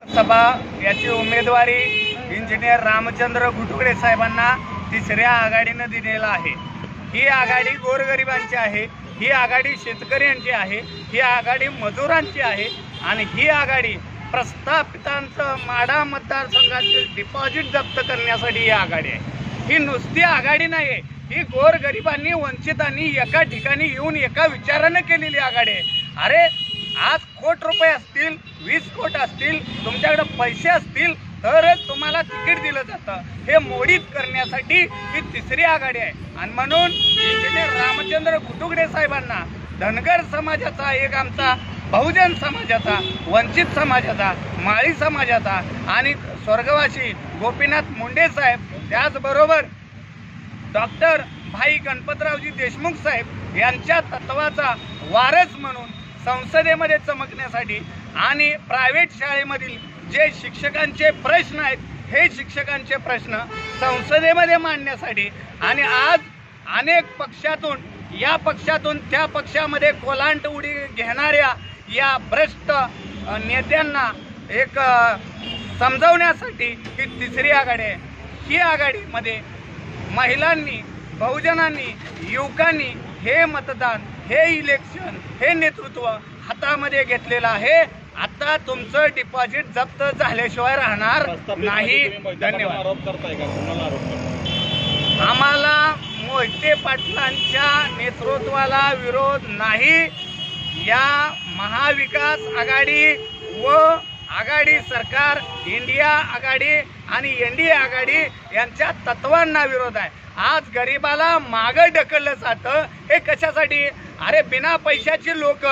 सभा याची उमेदवारी इंजिनियर रामचंद्र घुटुगडे साहेबांना तिसऱ्या आघाडीने दिलेला आहे। ही आघाडी गोरगरिबांची आहे, ही आघाडी शेतकऱ्यांची आहे, ही आघाडी मजुरांची आहे आणि ही आघाडी प्रस्थापितांचं माढा मतदारसंघातील डिपॉझिट जप्त करण्यासाठी ही आघाडी आहे। ही नुसती आघाडी नाही, ही गोरगरिबांनी वंचितांनी एका ठिकाणी येऊन एका विचाराने केलेली आघाडी आहे। अरे आज कोट रुपये असतील, 20 कोट असतील, तुमच्याकडे पैसे असतील तरच तुम्हाला तिकीट दिलं जातं। हे मोडीत करण्यासाठी ही तिसरी आघाडी आहे आणि म्हणून इंजिनियर रामचंद्र घुटुगडे साहेबांना धनगर समाजाचा, एक आमचा बहुजन समाजाचा, वंचित समाजाचा, माळी समाजाचा आणि स्वर्गवासी गोपीनाथ मुंडे साहेब, त्याचबरोबर डॉक्टर भाई गणपतरावजी देशमुख साहेब यांच्या तत्वाचा वारस म्हणून संसदेमध्ये चमकण्यासाठी आणि प्रायव्हेट शाळेमधील जे शिक्षकांचे प्रश्न आहेत हे शिक्षकांचे प्रश्न संसदेमध्ये मांडण्यासाठी आणि आज अनेक पक्षातून, या पक्षातून त्या पक्षामध्ये कोलांट उडी घेणाऱ्या या भ्रष्ट नेत्यांना एक समजावण्यासाठी ही तिसरी आघाडी आहे। ही आघाडीमध्ये महिलांनी, बहुजनांनी, युवकांनी हे मतदान, हे इलेक्शन, हे नेतृत्व हातामध्ये घेतलेलं आहे। आता तुमचं डिपॉझिट जप्त झाल्याशिवाय राहणार नाही। धन्यवाद। आम्हाला मोहिते पाटलांच्या नेतृत्वाला विरोध नाही। या महाविकास आघाडी व आघाडी सरकार, इंडिया आघाडी आणि एनडीए आघाडी यांच्या तत्वांना विरोध आहे। आज गरीबाला मागे ढकललं जातं, हे कशासाठी? अरे बिना पैशाची लोक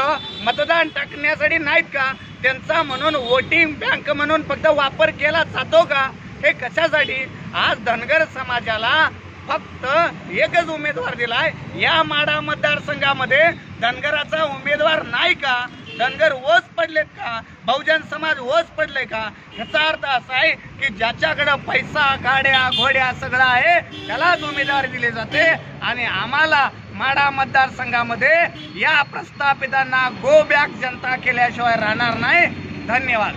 मतदान टाकण्यासाठी नाहीत का? त्यांचा म्हणून वोटिंग बँक म्हणून फक्त वापर केला जातो का? हे कशासाठी? आज धनगर समाजाला फक्त एकच उमेदवार दिलाय। या माढा मतदारसंघामध्ये धनगराचा उमेदवार नाही का? धनगर ओस पडलेत का? बहुजन समाज ओस पडले का? ह्याचा अर्थ असा आहे की ज्याच्याकडे पैसा, गाड्या, घोड्या सगळं आहे त्यालाच उमेदवारी दिली जाते आणि आम्हाला माढा मतदारसंघामध्ये या प्रस्थापितांना गो बॅक जनता केल्याशिवाय राहणार नाही। धन्यवाद।